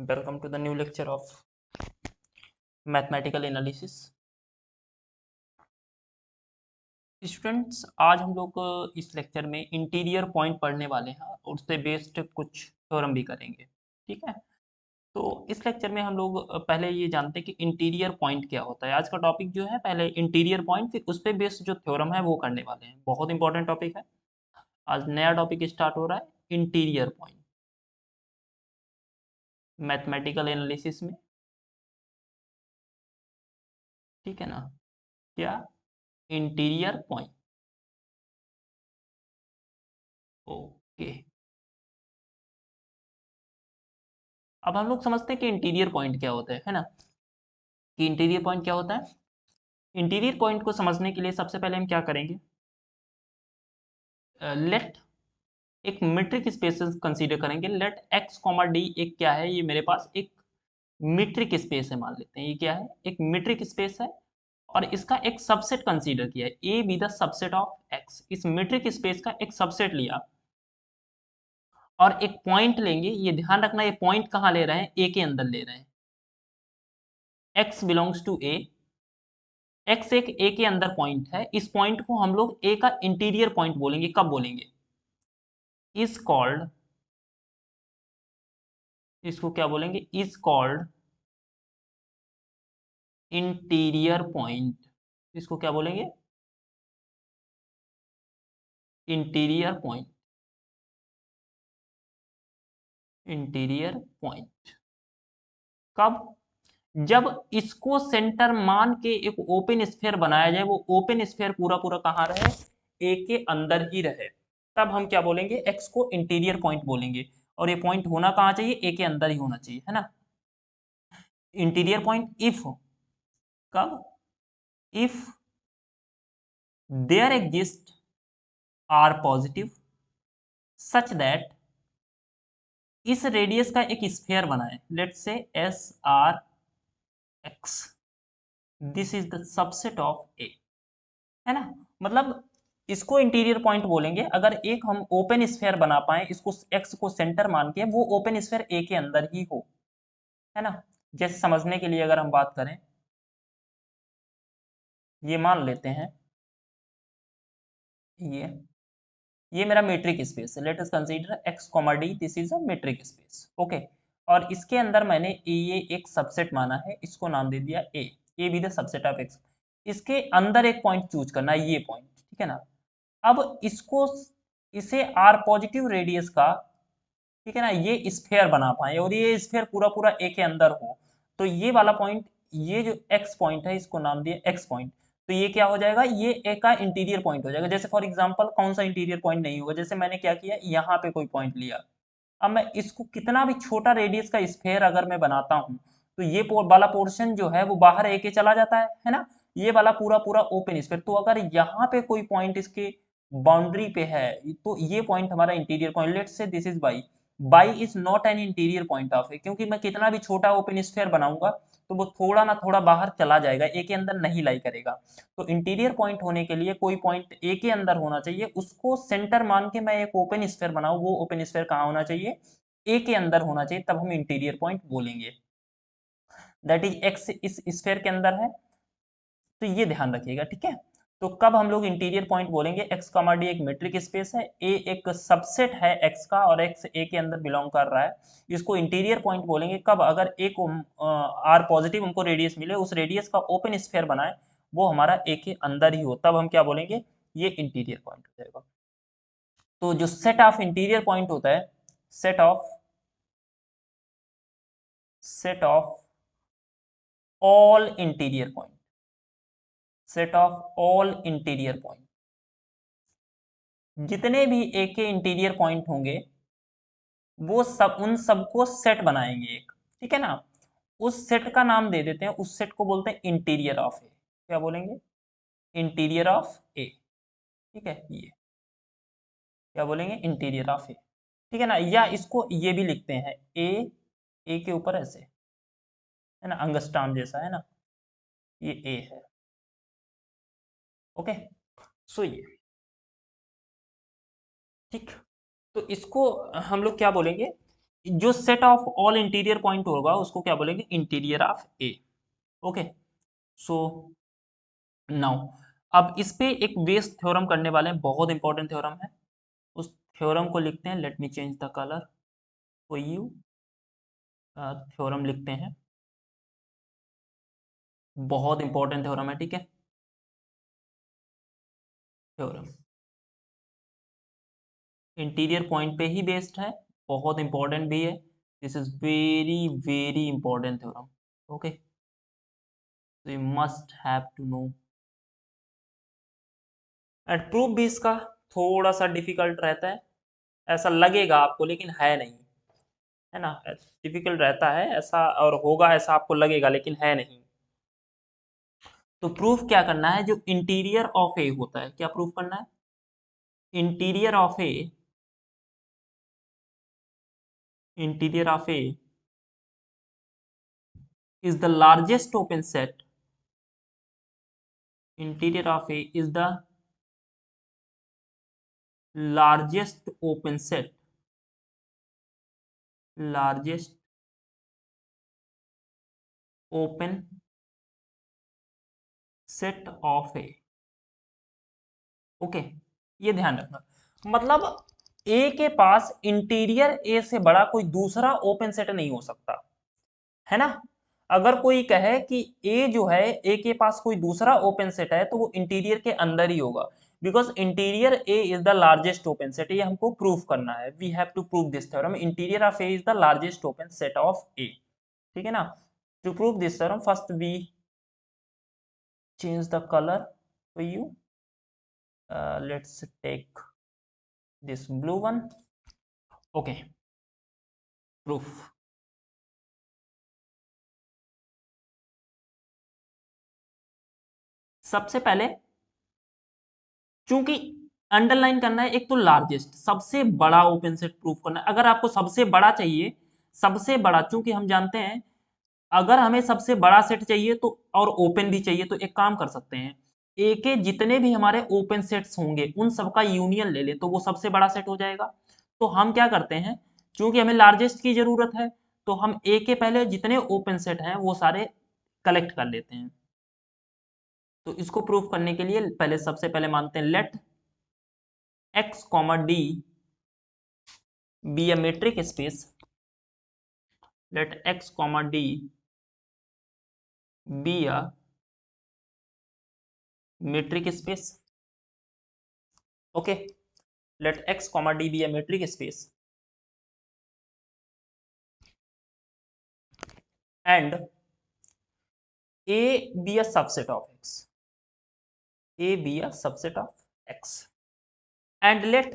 Welcome to the new lecture of mathematical analysis. Students, आज हम लोग इस लेक्चर में इंटीरियर पॉइंट पढ़ने वाले हैं और उससे बेस्ड कुछ थ्योरम भी करेंगे। ठीक है, तो इस लेक्चर में हम लोग पहले ये जानते हैं कि इंटीरियर पॉइंट क्या होता है। आज का टॉपिक जो है पहले इंटीरियर पॉइंट, फिर उस पर बेस्ड जो थ्योरम है वो करने वाले हैं। बहुत इंपॉर्टेंट टॉपिक है। आज नया टॉपिक स्टार्ट हो रहा है, इंटीरियर पॉइंट मैथमेटिकल एनालिसिस में। ठीक है ना, क्या इंटीरियर पॉइंट। ओके, अब हम लोग समझते हैं कि इंटीरियर पॉइंट क्या होता है ना, कि इंटीरियर पॉइंट क्या होता है। इंटीरियर पॉइंट को समझने के लिए सबसे पहले हम क्या करेंगे, लेट एक मीट्रिक स्पेस कंसीडर करेंगे। लेट एक्स कॉमा डी एक क्या है, ये मेरे पास एक मीट्रिक स्पेस है। मान लेते हैं ये क्या है, एक मीट्रिक स्पेस है और इसका एक सबसेट कंसीडर किया है, A B the subset of x. इस मीट्रिक स्पेस का एक सबसेट लिया और एक पॉइंट लेंगे। ये ध्यान रखना, ये पॉइंट कहाँ ले रहे हैं, ए के अंदर ले रहे हैं। X belongs to A, X एक ए के अंदर पॉइंट है। इस पॉइंट को हम लोग ए का इंटीरियर पॉइंट बोलेंगे। कब बोलेंगे, इज कॉल्ड, इसको क्या बोलेंगे, इज कॉल्ड इंटीरियर पॉइंट। इसको क्या बोलेंगे, इंटीरियर पॉइंट। इंटीरियर पॉइंट कब, जब इसको सेंटर मान के एक ओपन स्फीयर बनाया जाए। वो ओपन स्फीयर पूरा पूरा कहाँ रहे, ए के अंदर ही रहे, तब हम क्या बोलेंगे, एक्स को इंटीरियर पॉइंट बोलेंगे। और ये पॉइंट होना कहाँ चाहिए, ए के अंदर ही होना चाहिए, है ना। इंटीरियर पॉइंट इफ, कब, if there exist R positive such that, इस रेडियस का एक स्फीयर बनाए। Let's say S R X, this is the subset of A, है ना। मतलब इसको इंटीरियर पॉइंट बोलेंगे अगर एक हम ओपन स्फीयर बना पाए, इसको एक्स को सेंटर मान के, वो ओपन स्फीयर ए के अंदर ही हो, है ना। जैसे समझने के लिए अगर हम बात करें, ये मान लेते हैं ये मेरा मेट्रिक स्पेस है। Let us consider X comma D, this is a metric space. Okay, और इसके अंदर मैंने ये एक सबसेट माना है, इसको नाम दे दिया A B the subset of x. इसके अंदर एक पॉइंट चूज करना है, ये पॉइंट, ठीक है ना। अब इसको, इसे आर पॉजिटिव रेडियस का, ठीक है ना, ये स्फेयर बना पाए और ये स्फेयर पूरा पूरा ए के अंदर हो, तो ये वाला पॉइंट, ये जो एक्स पॉइंट है, इसको नाम दिया एक्स पॉइंट। तो ये क्या हो जाएगा, ये ए का इंटीरियर पॉइंट हो जाएगा। जैसे फॉर एग्जांपल कौन सा इंटीरियर पॉइंट नहीं होगा, जैसे मैंने क्या किया, यहाँ पे कोई पॉइंट लिया। अब मैं इसको कितना भी छोटा रेडियस का स्फेयर अगर मैं बनाता हूँ, तो ये वाला पोर्शन जो है वो बाहर ए के चला जाता है ना। ये वाला पूरा पूरा ओपन स्फेयर, तो अगर यहाँ पे कोई पॉइंट इसके बाउंड्री पे है, तो ये पॉइंट हमारा interior point. Let's say this is y, y is not an interior point of A, क्योंकि मैं कितना भी छोटा ओपन स्फेयर बनाऊंगा तो वो थोड़ा ना थोड़ा बाहर चला जाएगा, ए के अंदर नहीं लाई करेगा। तो इंटीरियर पॉइंट होने के लिए कोई पॉइंट ए के अंदर होना चाहिए, उसको सेंटर मान के मैं एक ओपन स्फीयर बनाऊं। वो ओपन स्फीयर कहाँ होना चाहिए, ए के अंदर होना चाहिए, तब हम इंटीरियर पॉइंट बोलेंगे। दैट इज एक्स इस स्फीयर के अंदर है, तो ये ध्यान रखिएगा, ठीक है। तो कब हम लोग इंटीरियर पॉइंट बोलेंगे, एक्स कॉमा डी एक मेट्रिक स्पेस है, ए एक सबसेट है एक्स का और एक्स ए के अंदर बिलोंग कर रहा है, इसको इंटीरियर पॉइंट बोलेंगे। कब, अगर ए को आर पॉजिटिव हमको रेडियस मिले, उस रेडियस का ओपन स्फीयर बनाए, वो हमारा ए के अंदर ही हो, तब हम क्या बोलेंगे, ये इंटीरियर पॉइंट हो जाएगा। तो जो सेट ऑफ इंटीरियर पॉइंट होता है, set of set of all interior point, set of all interior point, जितने भी ए के इंटीरियर पॉइंट होंगे वो सब, उन सबको सेट बनाएंगे एक, ठीक है ना। उस सेट का नाम दे देते हैं, उस सेट को बोलते हैं इंटीरियर ऑफ ए। क्या बोलेंगे, इंटीरियर ऑफ ए, ठीक है। ये क्या बोलेंगे, इंटीरियर ऑफ ए, ठीक है ना। या इसको ये भी लिखते हैं, ए के ऊपर ऐसे, है ना, अंगस्टाम जैसा, है ना, ये ए है। ओके, सो ये, ठीक। तो इसको हम लोग क्या बोलेंगे, जो set of all interior point होगा उसको क्या बोलेंगे, interior of A. Okay, so now अब इस पे एक बेस थ्योरम करने वाले हैं, बहुत इंपॉर्टेंट थ्योरम है। उस थ्योरम को लिखते हैं, late me change the colour for you. Theorem लिखते हैं, बहुत इंपॉर्टेंट थ्योरम है, ठीक है। थ्योरम इंटीरियर पॉइंट पे ही बेस्ड है, बहुत इंपॉर्टेंट भी है। This is very very important theorem. Okay, तो you must have to know. And proof भी इसका थोड़ा सा डिफिकल्ट रहता है, ऐसा लगेगा आपको लेकिन है नहीं, है ना। डिफिकल्ट रहता है ऐसा, और होगा ऐसा आपको लगेगा लेकिन है नहीं। तो प्रूफ क्या करना है, जो इंटीरियर ऑफ ए होता है, क्या प्रूफ करना है, interior of A, interior of A is the largest open set, interior of A is the largest open set, largest open set of A। Okay, ये ध्यान रखना, मतलब ए के पास इंटीरियर ए से बड़ा कोई दूसरा ओपन सेट नहीं हो सकता, है ना। अगर कोई कहे कि ए जो है, ए के पास कोई दूसरा ओपन सेट है, तो वो इंटीरियर के अंदर ही होगा, because interior A is the largest open set. ये हमको प्रूफ करना है, we have to prove this theorem, interior of A is the largest open set of A, ठीक है ना। To prove this theorem first we change the colour for you, let's take this blue one. Okay, proof सबसे पहले, चूंकि underline करना है, एक तो लार्जेस्ट सबसे बड़ा ओपन सेट प्रूफ करना है। अगर आपको सबसे बड़ा चाहिए, सबसे बड़ा, चूंकि हम जानते हैं अगर हमें सबसे बड़ा सेट चाहिए तो और ओपन भी चाहिए, तो एक काम कर सकते हैं, ए के जितने भी हमारे ओपन सेट्स होंगे उन सबका यूनियन ले ले तो वो सबसे बड़ा सेट हो जाएगा। तो हम क्या करते हैं, चूंकि हमें लार्जेस्ट की जरूरत है, तो हम ए के पहले जितने ओपन सेट हैं वो सारे कलेक्ट कर लेते हैं। तो इसको प्रूफ करने के लिए पहले सबसे पहले मानते हैं, late x comma d be a metric space, let x comma d be a metric space। okay, let x comma d be a metric space and a be a subset of x, a be a subset of x, and let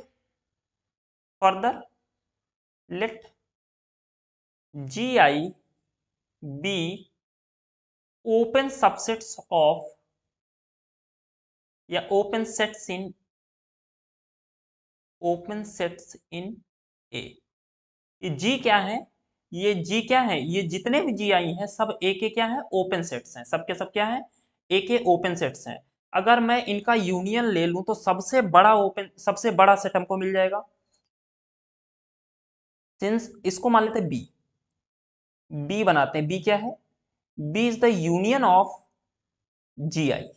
further let gi be open subsets of या open sets in a। ये जी क्या है, ये जी क्या है, ये जितने भी जी आई हैं सब ए के क्या है, ओपन सेट्स हैं, सबके सब क्या है, ए के ओपन सेट्स हैं। अगर मैं इनका यूनियन ले लूं तो सबसे बड़ा ओपन, सबसे बड़ा सेट हमको मिल जाएगा। सिंस इसको मान लेते हैं बी, बी बनाते हैं, बी क्या है, B is the union of G I.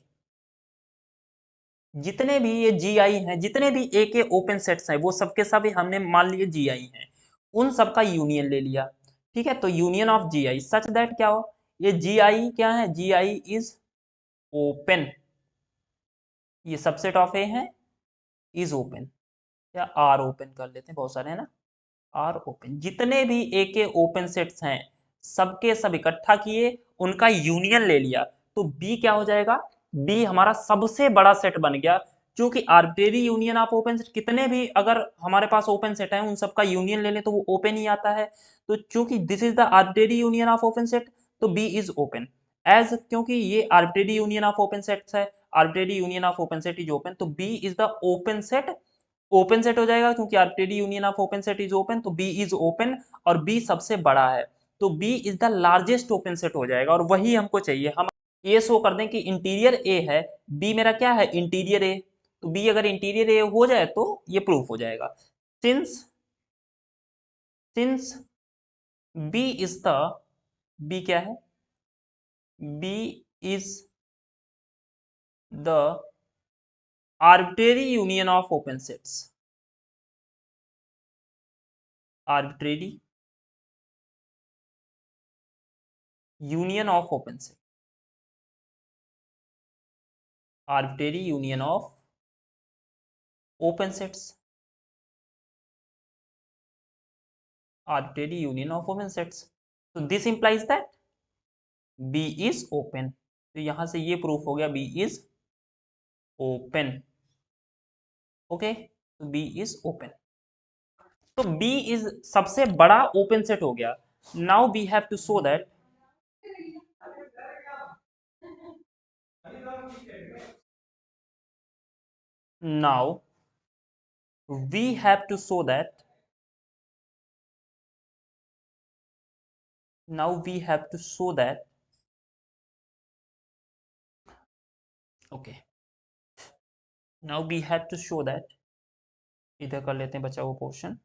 जितने भी ये जी आई हैं, जितने भी ए के ओपन सेट्स हैं वो सबके सब हमने मान लिए जी आई हैं, उन सबका यूनियन ले लिया, ठीक है। तो union of G I such that क्या हो, ये जी आई क्या है, जी आई इज ओपन, ये सबसेट ऑफ ए है, इज ओपन, या आर ओपन कर लेते हैं, बहुत सारे हैं ना, आर ओपन। जितने भी ए के ओपन सेट्स हैं सबके सब इकट्ठा किए, उनका यूनियन ले लिया, तो बी क्या हो जाएगा, बी हमारा सबसे बड़ा सेट बन गया। क्योंकि arbitrary union of open set, कितने भी अगर हमारे पास ओपन सेट है उन सबका यूनियन ले ले तो वो ओपन ही आता है। तो चूंकि this is the arbitrary union of open set, तो बी इज ओपन एज, क्योंकि ये arbitrary union of open sets है, arbitrary union of open set is open, तो B is the open set, open set हो जाएगा क्योंकि arbitrary union of open set is open, तो B is open, और B सबसे बड़ा है, तो B is the largest open set हो जाएगा, और वही हमको चाहिए। हम ये शो कर दें कि इंटीरियर ए है, बी मेरा क्या है, इंटीरियर ए, तो बी अगर इंटीरियर ए हो जाए तो ये प्रूफ हो जाएगा। Since since B is the, B क्या है, B is the arbitrary union of open sets, arbitrary union of open set, arbitrary union of open sets, arbitrary union of open sets. So this implies that B is open. तो यहां से ये proof हो गया B is open. Okay, तो B is open. तो B is सबसे बड़ा ओपन सेट हो गया. Now we have to show that, now we have to show that, now we have to show that, okay, now we have to show that, इधर कर लेते हैं बचा हुआ पोर्शन.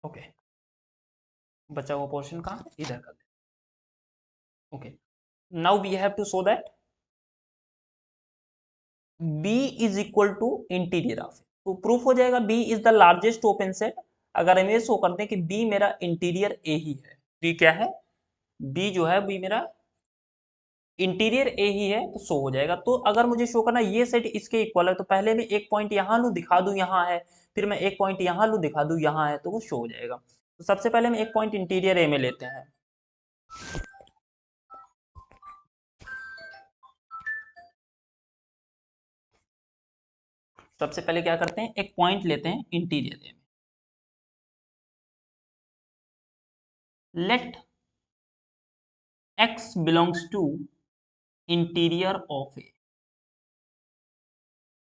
ओके, बचा हुआ पोर्शन कहाँ है, इधर कर लेते. Okay, now we have to show that B is equal to interior of, तो प्रूफ हो जाएगा B is the largest open set अगर हम ये शो करते हैं कि B मेरा इंटीरियर A ही है. B क्या है, B जो है B मेरा इंटीरियर A ही है, तो शो हो जाएगा. तो अगर मुझे शो करना ये सेट इसके इक्वल है, तो पहले मैं एक पॉइंट यहाँ लूँ दिखा दूँ यहाँ है, फिर मैं एक पॉइंट यहाँ लूँ दिखा दूँ यहाँ है, तो वो शो हो जाएगा. तो सबसे पहले हम एक पॉइंट इंटीरियर A में लेते हैं. सबसे पहले क्या करते हैं, एक पॉइंट लेते हैं इंटीरियर A में. Let x belongs to interior of A,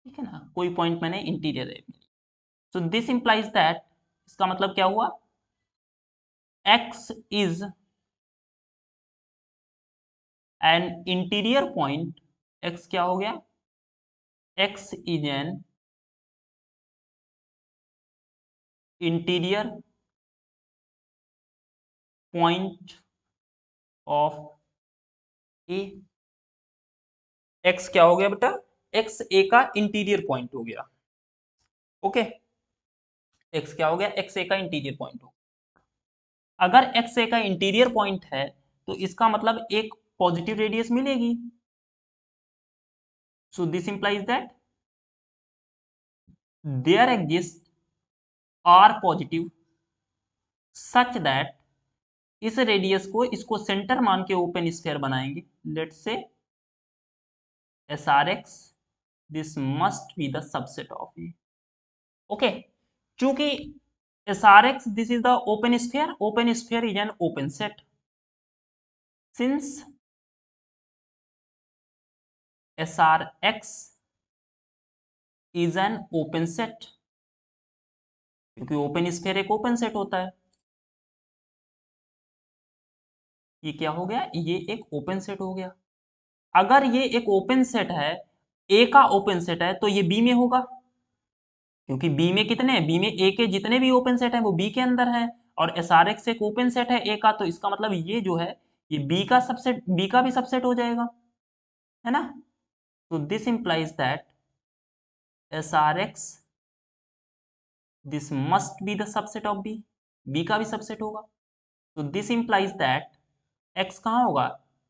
ठीक है ना, कोई पॉइंट मैंने इंटीरियर ए में. सो दिस इंप्लाइज दैट, इसका मतलब क्या हुआ, x is an interior point, x क्या हो गया, x is an interior point of A. x क्या हो गया बेटा, x a का इंटीरियर पॉइंट हो गया. ओके, x क्या हो गया, x a का इंटीरियर पॉइंट हो. अगर x a का इंटीरियर पॉइंट है तो इसका मतलब एक पॉजिटिव रेडियस मिलेगी. So this implies that there exist R positive such that, इस रेडियस को इसको सेंटर मान के ओपन स्फीयर बनाएंगे. Let's say SRX, this must be the subset of A. Okay, चूंकि SRX this is the open sphere is an open set. Since SRX is an open set, क्योंकि open sphere एक open set होता है. ये क्या हो गया, ये एक ओपन सेट हो गया. अगर ये एक ओपन सेट है, ए का ओपन सेट है, तो ये बी में होगा, क्योंकि बी में कितने हैं, बी में ए के जितने भी ओपन सेट है वो बी के अंदर है. और SRX एक ओपन सेट है ए का, तो इसका मतलब ये जो है ये बी का सबसेट, बी का भी सबसेट हो जाएगा, है ना. तो this implies that SRX this must be the subset of B, B का भी सबसेट होगा. तो दिस इंप्लाइज दैट एक्स कहाँ होगा,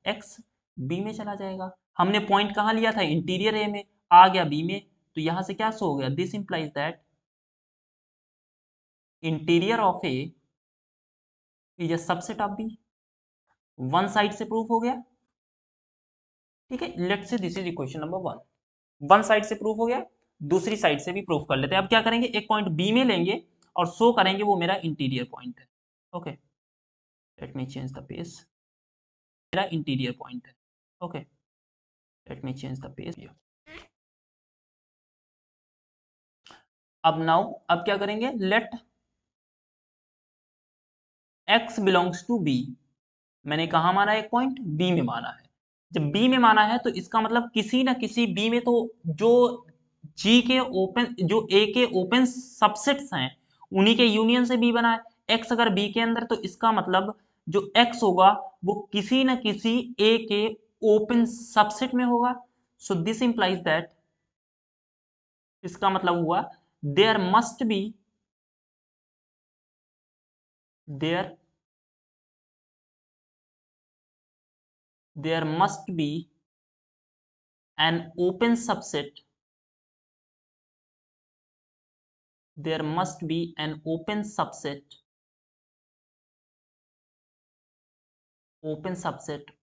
एक्स बी में चला जाएगा. हमने पॉइंट कहाँ लिया था, इंटीरियर ए में, आ गया बी में, तो यहां से क्या शो हो गया, this implies that interior of A is a subset of B. One side से प्रूफ हो गया, ठीक है. Let's say this is equation number 1. One side से प्रूफ हो गया, दूसरी साइड से भी प्रूफ कर लेते हैं. अब क्या करेंगे, एक पॉइंट बी में लेंगे और शो करेंगे वो मेरा इंटीरियर पॉइंट है. Okay, let me change the page, मेरा इंटीरियर पॉइंट है. Okay, let me change the page. अब नाउ अब क्या करेंगे, let x belongs to b। मैंने कहा माना एक पॉइंट, बी में माना है। जब बी में माना है तो इसका मतलब किसी ना किसी बी में तो जो जी के ओपन, जो ए के ओपन सबसेट्स हैं उन्हीं के यूनियन से बी बना है। एक्स अगर बी के अंदर, तो इसका मतलब जो एक्स होगा वो किसी ना किसी ए के ओपन सबसेट में होगा। सो दिस इंप्लाइज दैट, इसका मतलब हुआ there must be, there there must be an open subset, there must be an open subset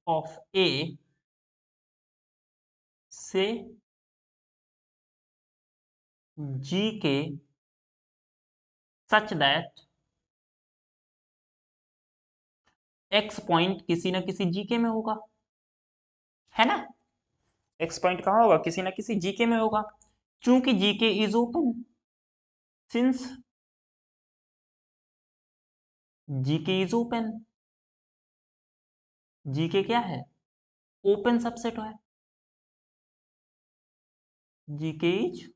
of A से G के such that X पॉइंट किसी ना किसी G के में होगा, है ना। X पॉइंट कहाँ होगा, किसी ना किसी G के में होगा। चूंकि G के इज ओपन, सिंस G के इज ओपन, G के क्या है, ओपन सबसेट है। G के is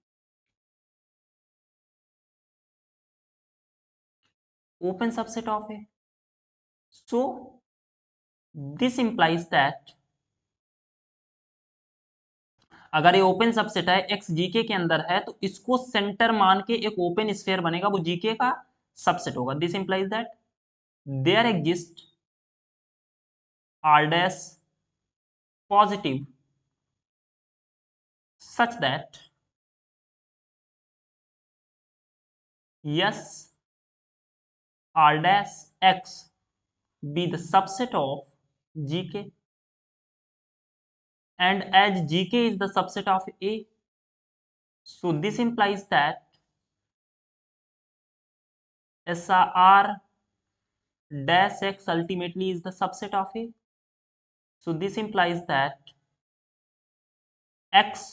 open subset of A. So this implies that अगर ये ओपन सबसेट है, एक्स जीके के अंदर है, तो इसको सेंटर मान के एक ओपन स्फीयर बनेगा, वो जीके का सबसेट होगा। This implies that there exist R dash positive such that S R dash X be the subset of G K and as gk is the subset of A, so this implies that SR dash x ultimately is the subset of A. So this implies that x,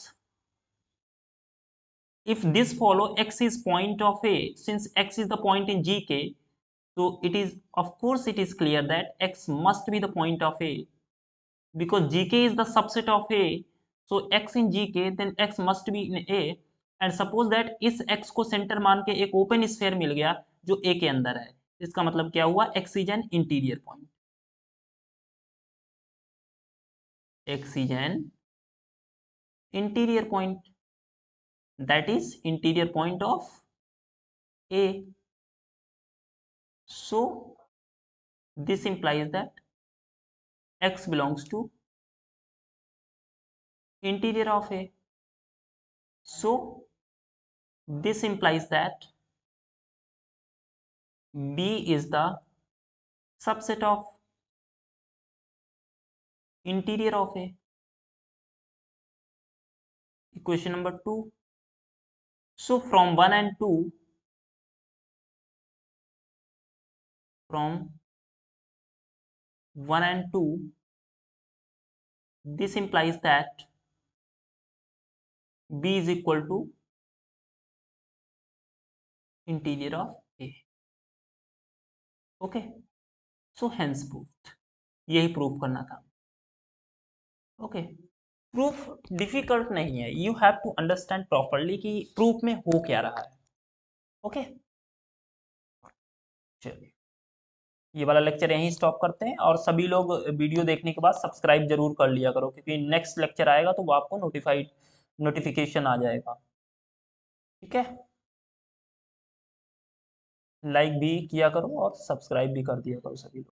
if this follow x is point of A, since x is the point in gk, so it is, of course it is clear that x must be the point of A, because gk is the subset of A, so x in gk, then x must be in A, and suppose that इस x को centre मान के एक open sphere मिल गया जो A के अंदर है, इसका मतलब क्या हुआ, x is an interior point, x is an interior point, that is interior point of A. So this implies that x belongs to interior of A. So this implies that B is the subset of interior of A. Equation number 2. So from 1 and 2, from 1 and 2, this implies that B is equal to interior of A. Okay. So hence proved. यही prove करना था। ओके, proof difficult नहीं है, you have to understand properly कि proof में हो क्या रहा है। ओके, चलिए ये वाला लेक्चर यहीं स्टॉप करते हैं, और सभी लोग वीडियो देखने के बाद सब्सक्राइब जरूर कर लिया करो, क्योंकि नेक्स्ट लेक्चर आएगा तो वो आपको नोटिफिकेशन आ जाएगा। ठीक है, लाइक भी किया करो और सब्सक्राइब भी कर दिया करो सभी लोग।